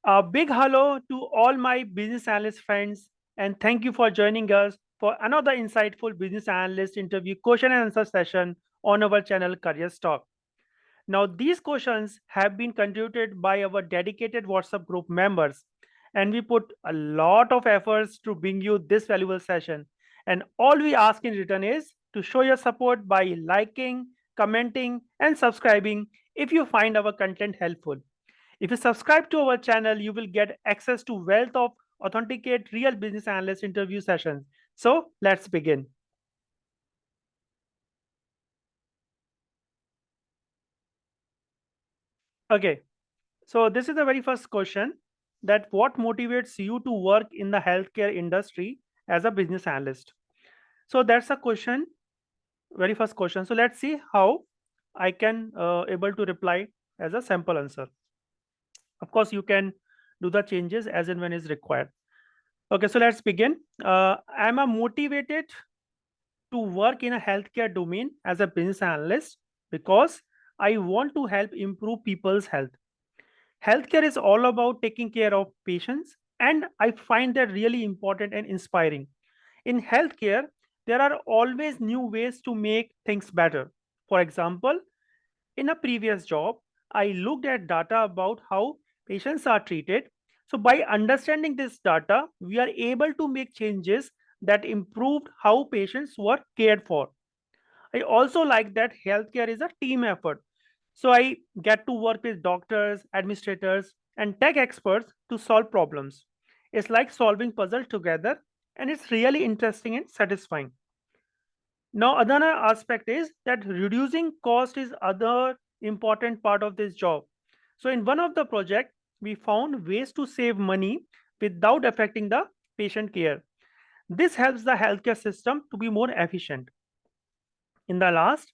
A big hello to all my business analyst friends, and thank you for joining us for another insightful business analyst interview question and answer session on our channel CareersTalk. Now, these questions have been contributed by our dedicated WhatsApp group members, and we put a lot of efforts to bring you this valuable session. And all we ask in return is to show your support by liking, commenting, and subscribing if you find our content helpful. If you subscribe to our channel, you will get access to wealth of authenticate real business analyst interview sessions. So let's begin. Okay, so this is the very first question, that what motivates you to work in the healthcare industry as a business analyst? So that's a question, very first question. So let's see how I can able to reply as a sample answer. Of course, you can do the changes as and when is required. Okay, so let's begin. I'm a motivated to work in a healthcare domain as a business analyst because I want to help improve people's health. Healthcare is all about taking care of patients, and I find that really important and inspiring. In healthcare, there are always new ways to make things better. For example, in a previous job, I looked at data about how patients are treated. So, by understanding this data, we are able to make changes that improved how patients were cared for. I also like that healthcare is a team effort. So I get to work with doctors, administrators, and tech experts to solve problems. It's like solving puzzles together, and it's really interesting and satisfying. Now, another aspect is that reducing cost is other important part of this job. So in one of the project, we found ways to save money without affecting the patient care. This helps the healthcare system to be more efficient. In the last,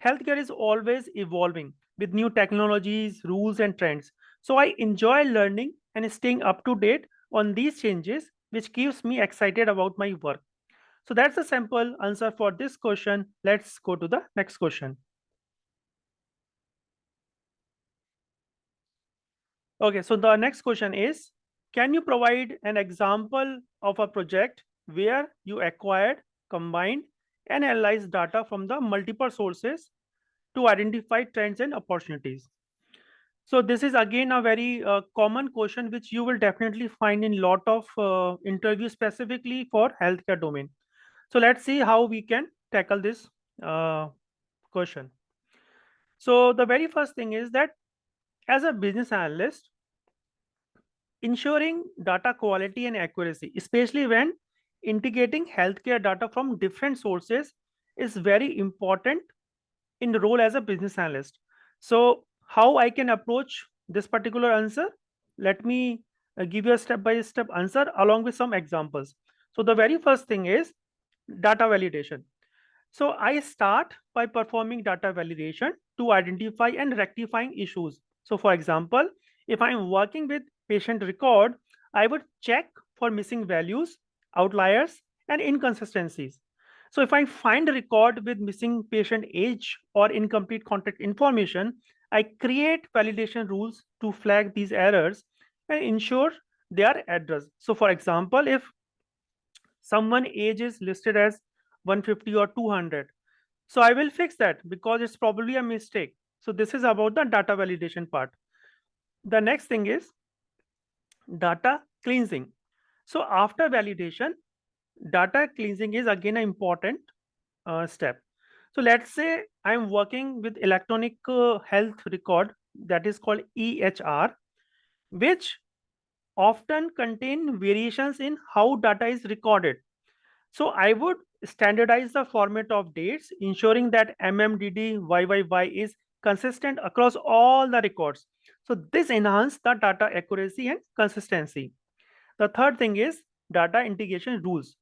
healthcare is always evolving with new technologies, rules, and trends. So I enjoy learning and staying up to date on these changes, which keeps me excited about my work. So that's a simple answer for this question. Let's go to the next question. Okay, so the next question is, can you provide an example of a project where you acquired, combined, and analyzed data from the multiple sources to identify trends and opportunities? So this is again a very common question which you will definitely find in lot of interviews specifically for healthcare domain. So let's see how we can tackle this uh, question. So the very first thing is that as a business analyst, ensuring data quality and accuracy, especially when integrating healthcare data from different sources, is very important in the role as a business analyst. So, how I can approach this particular answer? Let me give you a step by step answer along with some examples. So, the very first thing is data validation. So, I start by performing data validation to identify and rectifying issues. So, for example, if I'm working with patient record, I would check for missing values, outliers, and inconsistencies. So if I find a record with missing patient age or incomplete contact information, I create validation rules to flag these errors and ensure they are addressed. So for example, if someone age is listed as 150 or 200, so I will fix that because it's probably a mistake. So this is about the data validation part. The next thing is data cleansing. So after validation, data cleansing is again an important step. So let's say I'm working with electronic health record, that is called EHR, which often contain variations in how data is recorded. So I would standardize the format of dates, ensuring that MMDD YYY is consistent across all the records. So this enhances the data accuracy and consistency. The third thing is data integration rules.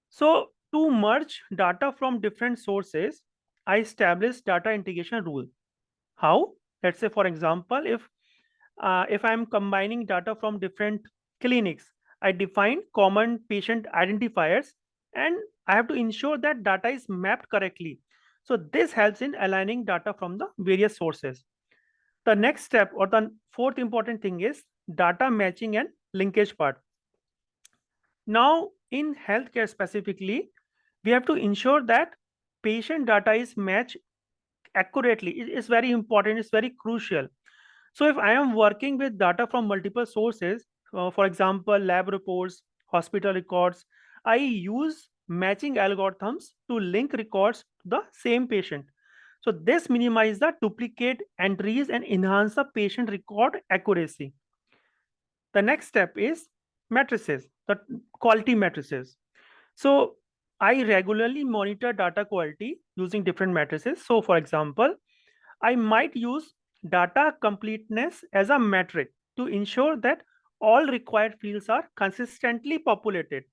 So to merge data from different sources, I establish data integration rule. How? Let's say, for example, if I'm combining data from different clinics, I define common patient identifiers, and I have to ensure that data is mapped correctly. So this helps in aligning data from the various sources. The next step or the fourth important thing is data matching and linkage part. Now, in healthcare specifically, we have to ensure that patient data is matched accurately. It is very important, it's very crucial. So if I am working with data from multiple sources, for example, lab reports, hospital records, I use matching algorithms to link records to the same patient. So this minimizes the duplicate entries and enhance the patient record accuracy. The next step is matrices, the quality matrices. So I regularly monitor data quality using different matrices. So for example, I might use data completeness as a metric to ensure that all required fields are consistently populated.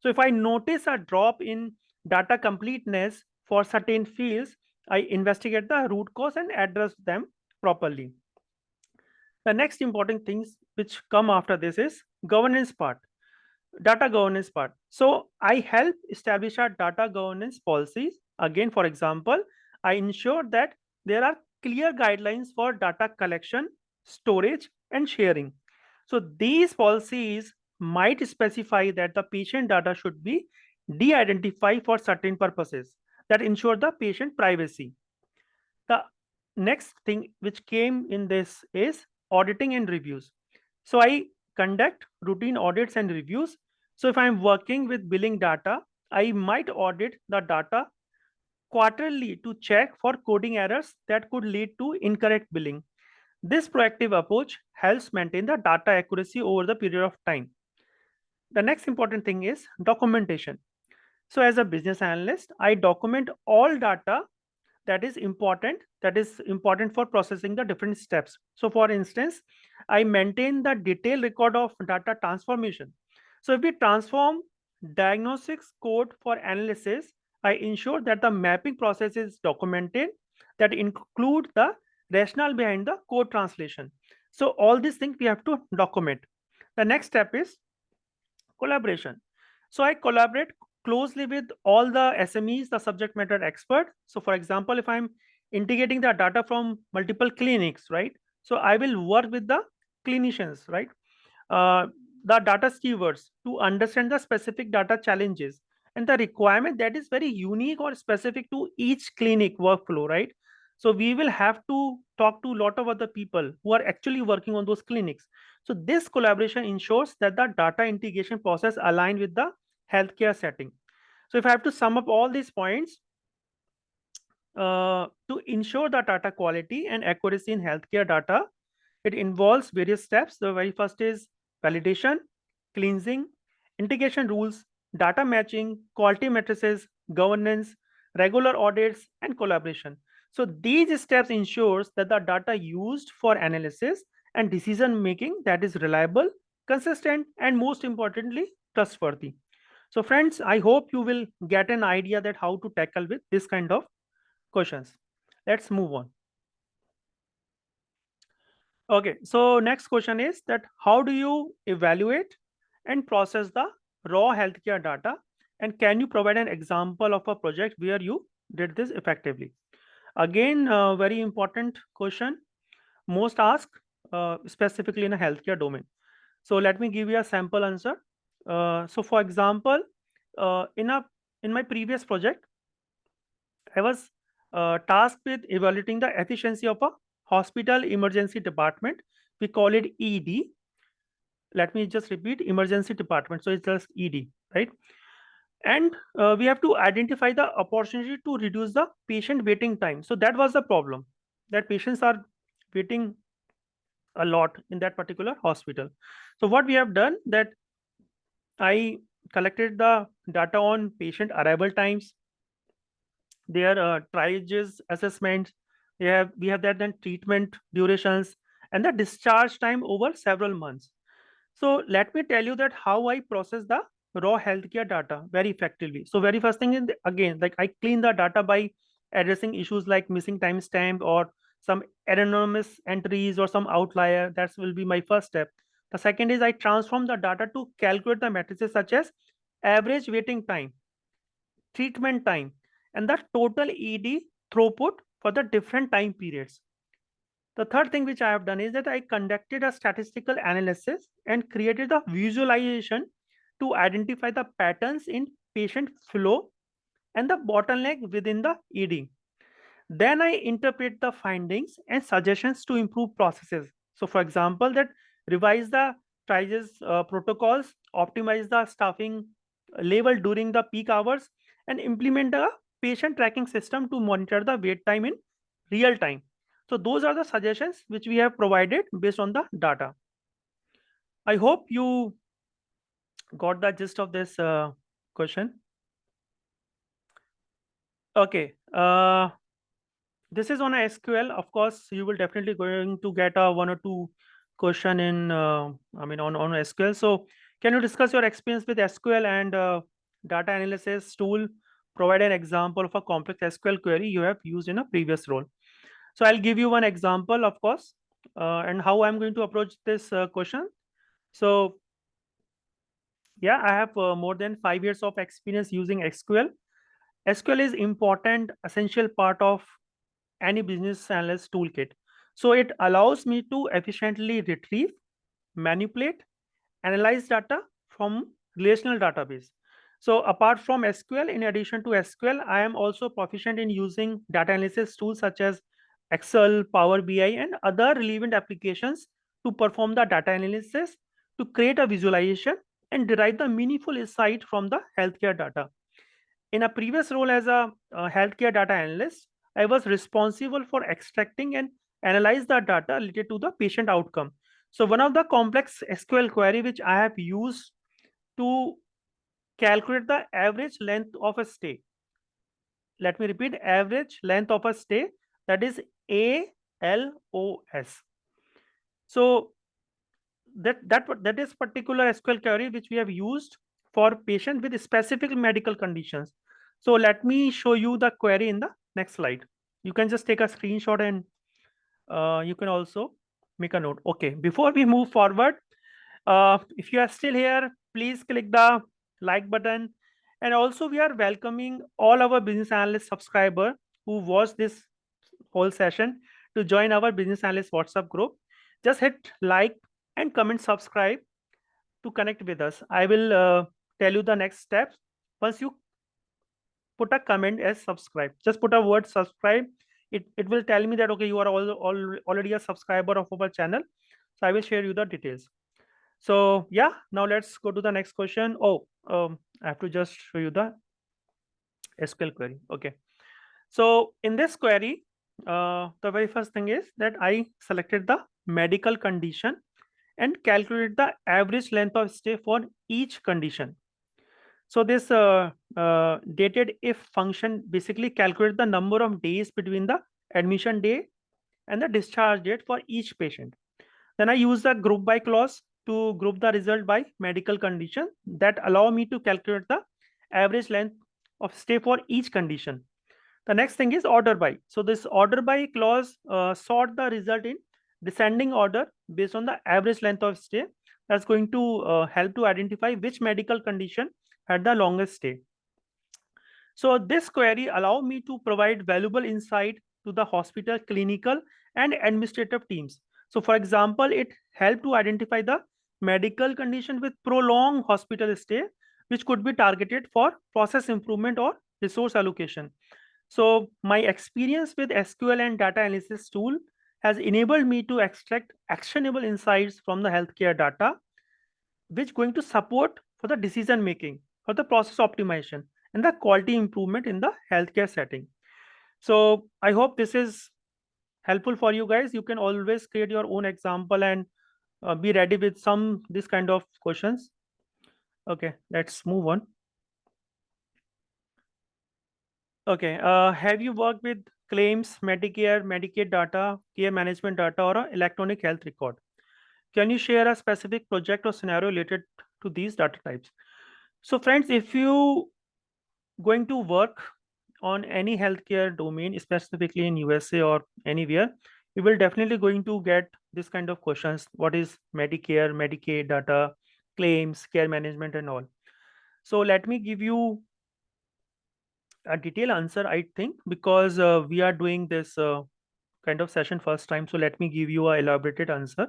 So if I notice a drop in data completeness for certain fields, I investigate the root cause and address them properly. The next important things which come after this is governance part, data governance part. So I help establish our data governance policies. Again, for example, I ensure that there are clear guidelines for data collection, storage, and sharing. So these policies might specify that the patient data should be de-identified for certain purposes that ensure the patient privacy. The next thing which came in this is auditing and reviews. So I conduct routine audits and reviews. So if I'm working with billing data, I might audit the data quarterly to check for coding errors that could lead to incorrect billing. This proactive approach helps maintain the data accuracy over the period of time. The next important thing is documentation. So as a business analyst, I document all data that is important for processing the different steps. So for instance, I maintain the detailed record of data transformation. So if we transform diagnostics code for analysis, I ensure that the mapping process is documented, that include the rationale behind the code translation. So all these things we have to document. The next step is collaboration. So I collaborate closely with all the SMEs, the subject matter expert. So for example, if I'm integrating the data from multiple clinics, right? So I will work with the clinicians, right? Uh, the data stewards to understand the specific data challenges and the requirement that is very unique or specific to each clinic workflow, right? So we will have to talk to a lot of other people who are actually working on those clinics. So this collaboration ensures that the data integration process align with the healthcare setting. So if I have to sum up all these points, to ensure the data quality and accuracy in healthcare data, it involves various steps. The very first is validation, cleansing, integration rules, data matching, quality matrices, governance, regular audits, and collaboration. So these steps ensures that the data used for analysis and decision making that is reliable, consistent, and most importantly, trustworthy. So friends, I hope you will get an idea that how to tackle with this kind of questions. Let's move on. Okay, so next question is that how do you evaluate and process the raw healthcare data? And can you provide an example of a project where you did this effectively? Again, very important question, most asked specifically in a healthcare domain. So let me give you a sample answer. So for example, uh, in a in my previous project, I was tasked with evaluating the efficiency of a hospital emergency department. We call it ED. Let me just repeat, emergency department. So it's just ED, right? And we have to identify the opportunity to reduce the patient waiting time. So that was the problem, that patients are waiting a lot in that particular hospital. So what we have done that I collected the data on patient arrival times, their triages assessments. We have that then treatment durations and the discharge time over several months. So let me tell you that how I process the raw healthcare data very effectively. So very first thing is again, like I clean the data by addressing issues like missing timestamp or some anonymous entries or some outlier. That will be my first step. The second is I transform the data to calculate the matrices such as average waiting time, treatment time, and the total ED throughput for the different time periods. The third thing which I have done is that I conducted a statistical analysis and created a visualization to identify the patterns in patient flow and the bottleneck within the ED. Then I interpret the findings and suggestions to improve processes. So, for example, that revise the triages protocols, optimize the staffing level during the peak hours, and implement a patient tracking system to monitor the wait time in real time. So, those are the suggestions which we have provided based on the data. I hope you got the gist of this question. Okay. This is on a SQL. Of course, you will definitely going to get a one or two question in, on SQL. So can you discuss your experience with SQL and data analysis tool? Provide an example of a complex SQL query you have used in a previous role. So I'll give you one example, of course, and how I'm going to approach this question. So yeah, I have more than 5 years of experience using SQL. SQL is important, essential part of any business analyst toolkit. So it allows me to efficiently retrieve, manipulate, analyze data from relational database. So apart from SQL, in addition to SQL, I am also proficient in using data analysis tools such as Excel, Power BI, and other relevant applications to perform the data analysis, to create a visualization and derive the meaningful insight from the healthcare data. In a previous role as a healthcare data analyst, I was responsible for extracting and analyze the data related to the patient outcome. So one of the complex SQL query which I have used to calculate the average length of a stay. Let me repeat, average length of a stay, that is ALOS. So that is particular SQL query which we have used for patient with specific medical conditions. So let me show you the query in the next slide. You can just take a screenshot and you can also make a note. Okay, before we move forward, if you are still here, please click the like button. And also we are welcoming all our business analyst subscriber who watched this whole session to join our business analyst WhatsApp group. Just hit like and comment subscribe to connect with us. I will tell you the next steps. Once you put a comment as subscribe, just put a word subscribe. It will tell me that okay, you are already a subscriber of our channel. So I will share you the details. So yeah, now let's go to the next question. Oh, I have to just show you the SQL query. Okay. So in this query, the very first thing is that I selected the medical condition and calculate the average length of stay for each condition. So this dated if function basically calculates the number of days between the admission day and the discharge date for each patient. Then I use the group by clause to group the result by medical condition that allow me to calculate the average length of stay for each condition. The next thing is order by. So this order by clause sort the result in descending order based on the average length of stay. That's going to help to identify which medical condition had the longest stay. So this query allow me to provide valuable insight to the hospital clinical and administrative teams. So for example, it helped to identify the medical condition with prolonged hospital stay, which could be targeted for process improvement or resource allocation. So my experience with SQL and data analysis tool has enabled me to extract actionable insights from the healthcare data, which going to support for the decision making, for the process optimization, and the quality improvement in the healthcare setting. So I hope this is helpful for you guys. You can always create your own example and be ready with some this kind of questions. Okay, let's move on. Okay, have you worked with claims, Medicare, Medicaid data, care management data, or a electronic health record? Can you share a specific project or scenario related to these data types? So friends, if you going to work on any healthcare domain, specifically in USA or anywhere, you will definitely going to get this kind of questions. What is Medicare, Medicaid data, claims, care management, and all? So let me give you a detailed answer, I think, because we are doing this kind of session first time, so let me give you a elaborated answer.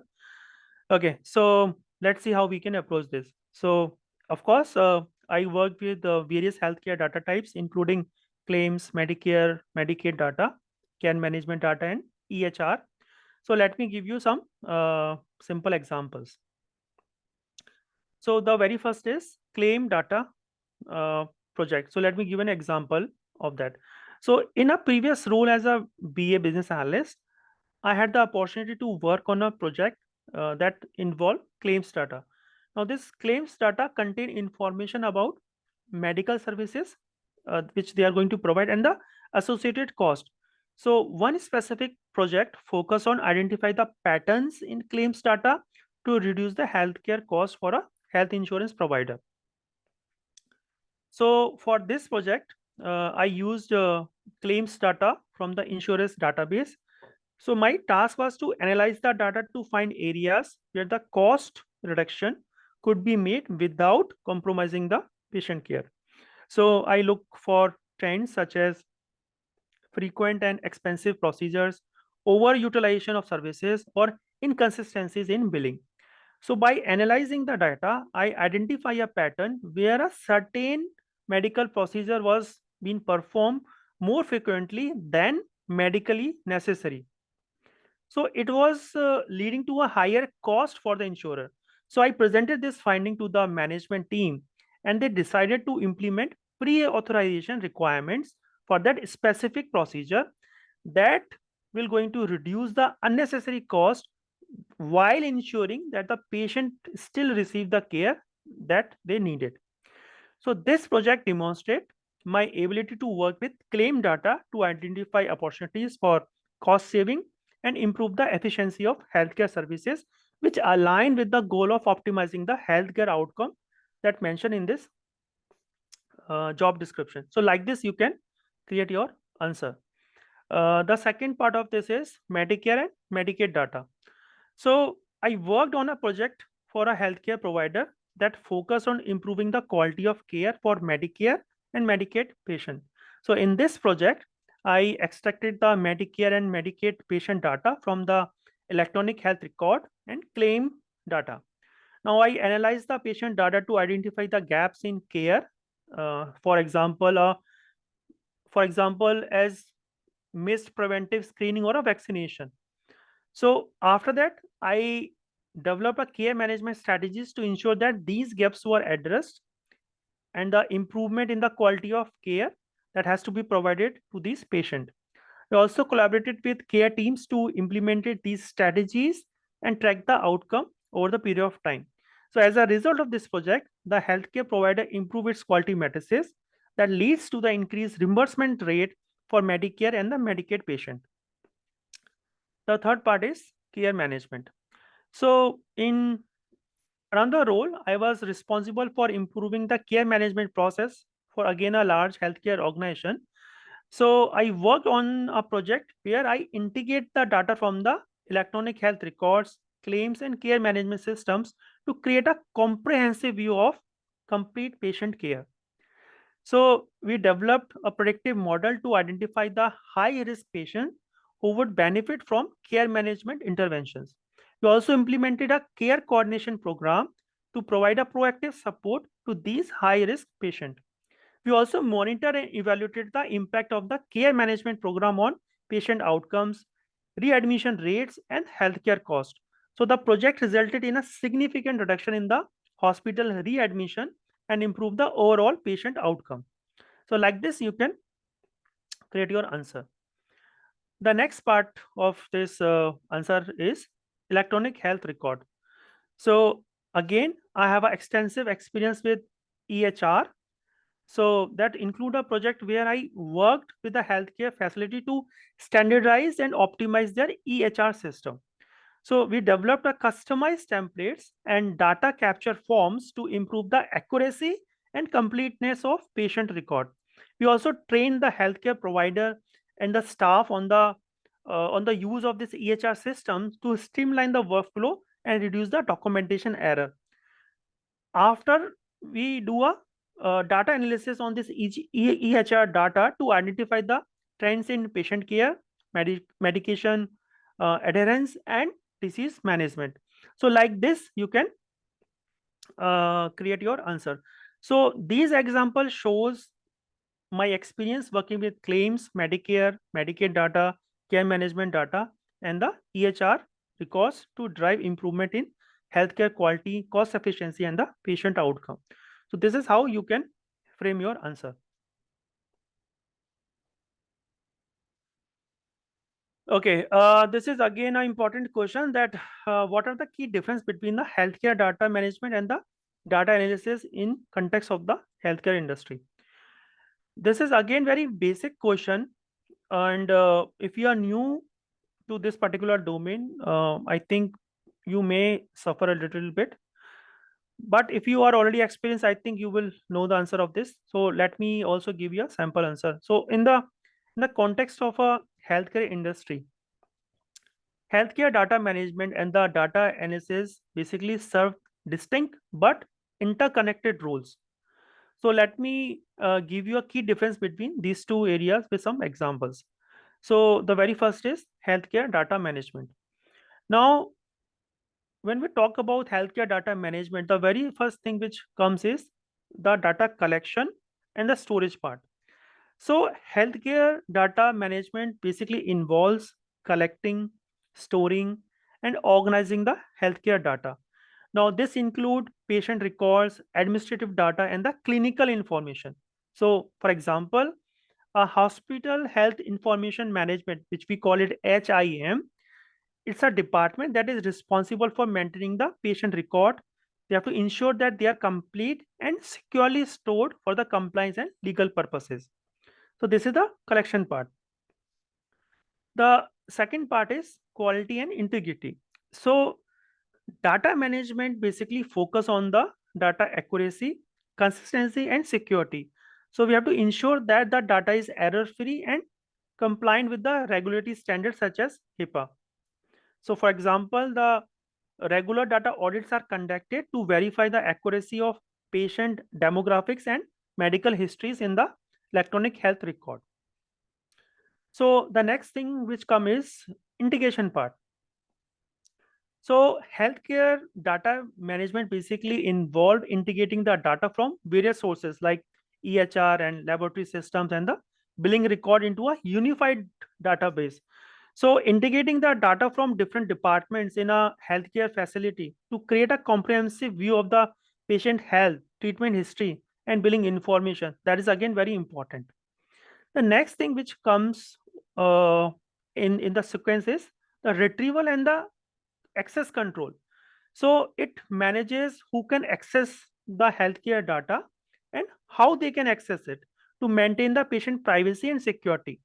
Okay, so let's see how we can approach this. So, of course, I work with various healthcare data types, including claims, Medicare, Medicaid data, care management data, and EHR. So, let me give you some simple examples. So, the very first is claim data project. So, let me give an example of that. So, in a previous role as a BA business analyst, I had the opportunity to work on a project that involved claims data. Now, this claims data contain information about medical services which they are going to provide and the associated cost. So, one specific project focus on identify the patterns in claims data to reduce the healthcare cost for a health insurance provider. So, for this project, I used claims data from the insurance database. So my task was to analyze the data to find areas where the cost reduction could be made without compromising the patient care. So I look for trends such as frequent and expensive procedures, overutilization of services, or inconsistencies in billing. So by analyzing the data, I identify a pattern where a certain medical procedure was being performed more frequently than medically necessary. So it was leading to a higher cost for the insurer. So I presented this finding to the management team, and they decided to implement pre-authorization requirements for that specific procedure that will going to reduce the unnecessary cost while ensuring that the patient still receive the care that they needed. So this project demonstrates my ability to work with claim data to identify opportunities for cost saving and improve the efficiency of healthcare services, which align with the goal of optimizing the healthcare outcome that mentioned in this job description. So like this, you can create your answer. The second part of this is Medicare and Medicaid data. So I worked on a project for a healthcare provider that focused on improving the quality of care for Medicare and Medicaid patients. So in this project, I extracted the Medicare and Medicaid patient data from the electronic health record and claim data. Now I analyzed the patient data to identify the gaps in care. For example, as missed preventive screening or a vaccination. So after that, I developed a care management strategies to ensure that these gaps were addressed and the improvement in the quality of care that has to be provided to these patients. We also collaborated with care teams to implement these strategies and track the outcome over the period of time. So as a result of this project, the healthcare provider improved its quality matrices that leads to the increased reimbursement rate for Medicare and the Medicaid patient. The third part is care management. So in another role, I was responsible for improving the care management process for again a large healthcare organization. So I worked on a project where I integrate the data from the electronic health records, claims, and care management systems to create a comprehensive view of complete patient care. So we developed a predictive model to identify the high-risk patients who would benefit from care management interventions. We also implemented a care coordination program to provide a proactive support to these high-risk patients. We also monitor and evaluated the impact of the care management program on patient outcomes, readmission rates, and healthcare costs. So the project resulted in a significant reduction in the hospital readmission and improve the overall patient outcome. So like this, you can create your answer. The next part of this answer is electronic health record. So again, I have an extensive experience with EHR. So that include a project where I worked with a healthcare facility to standardize and optimize their EHR system. So we developed a customized templates and data capture forms to improve the accuracy and completeness of patient record. We also trained the healthcare provider and the staff on the use of this EHR system to streamline the workflow and reduce the documentation error. After we do a data analysis on this EHR data to identify the trends in patient care, medication adherence, and disease management. So like this, you can create your answer. So these examples shows my experience working with claims, Medicare, Medicaid data, care management data, and the EHR records to drive improvement in healthcare quality, cost efficiency, and the patient outcome. So this is how you can frame your answer. Okay, this is again an important question, that what are the key difference between the healthcare data management and the data analysis in context of the healthcare industry. This is again very basic question, and if you are new to this particular domain, I think you may suffer a little bit. But if you are already experienced, I think you will know the answer of this. So let me also give you a sample answer. So in the context of a healthcare industry, healthcare data management and the data analysis basically serve distinct but interconnected roles. So let me give you a key difference between these two areas with some examples. So the very first is healthcare data management. Now, when we talk about healthcare data management, the very first thing which comes is the data collection and the storage part. So healthcare data management basically involves collecting, storing, and organizing the healthcare data. Now, this include patient records, administrative data, and the clinical information. So, for example, a hospital health information management, which we call it HIM, it's a department that is responsible for maintaining the patient record. They have to ensure that they are complete and securely stored for the compliance and legal purposes. So this is the collection part. The second part is quality and integrity. So data management basically focus on the data accuracy, consistency, and security. So we have to ensure that the data is error free and compliant with the regulatory standards such as HIPAA. So for example, the regular data audits are conducted to verify the accuracy of patient demographics and medical histories in the electronic health record. So the next thing which come is integration part. So healthcare data management basically involved integrating the data from various sources like EHR and laboratory systems and the billing record into a unified database. So integrating the data from different departments in a healthcare facility to create a comprehensive view of the patient health, treatment history, and billing information. That is again very important. The next thing which comes in the sequence is the retrieval and the access control. So it manages who can access the healthcare data and how they can access it to maintain the patient privacy and security.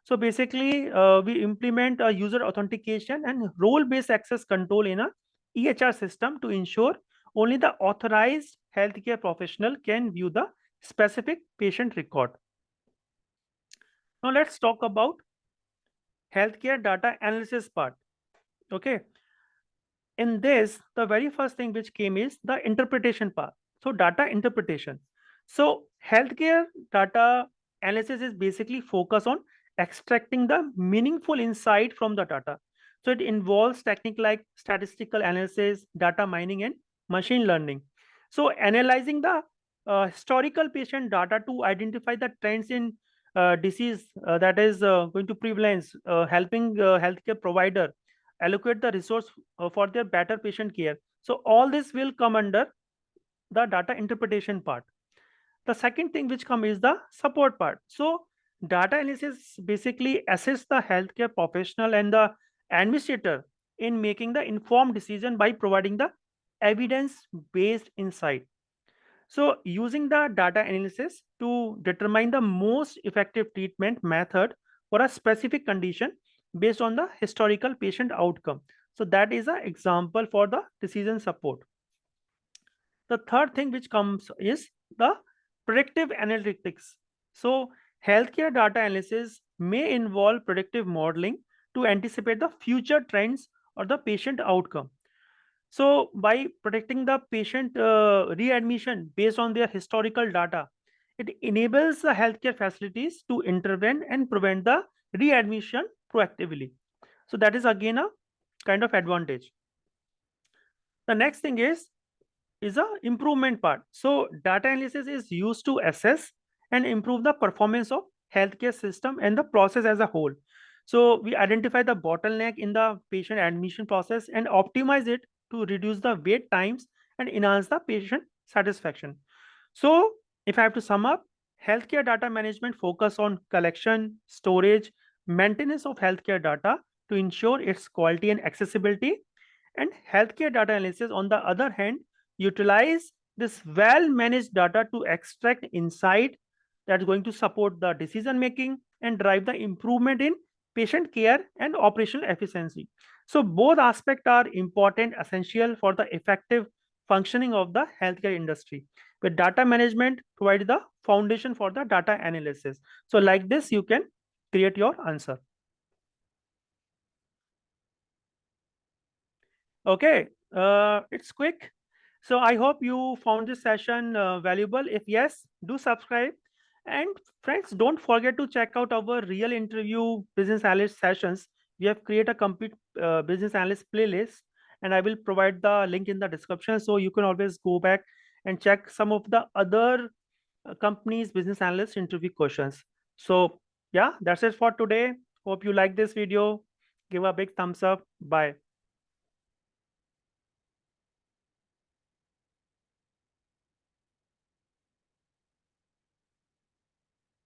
So basically, we implement a user authentication and role-based access control in a EHR system to ensure only the authorized healthcare professional can view the specific patient record. Now let's talk about healthcare data analysis part. Okay. In this, the very first thing which came is the interpretation part. So data interpretation. So healthcare data analysis is basically focused on extracting the meaningful insight from the data. So it involves technique like statistical analysis, data mining, and machine learning. So analyzing the historical patient data to identify the trends in disease that is going to prevalence, helping healthcare provider allocate the resource for their better patient care. So all this will come under the data interpretation part. The second thing which come is the support part. So data analysis basically assists the healthcare professional and the administrator in making the informed decision by providing the evidence based insight. So using the data analysis to determine the most effective treatment method for a specific condition based on the historical patient outcome. So that is an example for the decision support. The third thing which comes is the predictive analytics. So healthcare data analysis may involve predictive modeling to anticipate the future trends or the patient outcome. So by predicting the patient readmission based on their historical data, it enables the healthcare facilities to intervene and prevent the readmission proactively. So that is again a kind of advantage. The next thing is a improvement part. So data analysis is used to assess and improve the performance of healthcare system and the process as a whole. So we identify the bottleneck in the patient admission process and optimize it to reduce the wait times and enhance the patient satisfaction. So if I have to sum up, healthcare data management focus on collection, storage, maintenance of healthcare data to ensure its quality and accessibility. And healthcare data analysis, on the other hand, utilize this well-managed data to extract insight that's going to support the decision making and drive the improvement in patient care and operational efficiency. So both aspects are important, essential for the effective functioning of the healthcare industry. But data management provides the foundation for the data analysis. So like this, you can create your answer. Okay, it's quick. So I hope you found this session valuable. If yes, do subscribe. And friends, don't forget to check out our real interview business analyst sessions. We have created a complete business analyst playlist, and I will provide the link in the description. So you can always go back and check some of the other companies' business analyst interview questions. So yeah, that's it for today. Hope you like this video. Give a big thumbs up. Bye.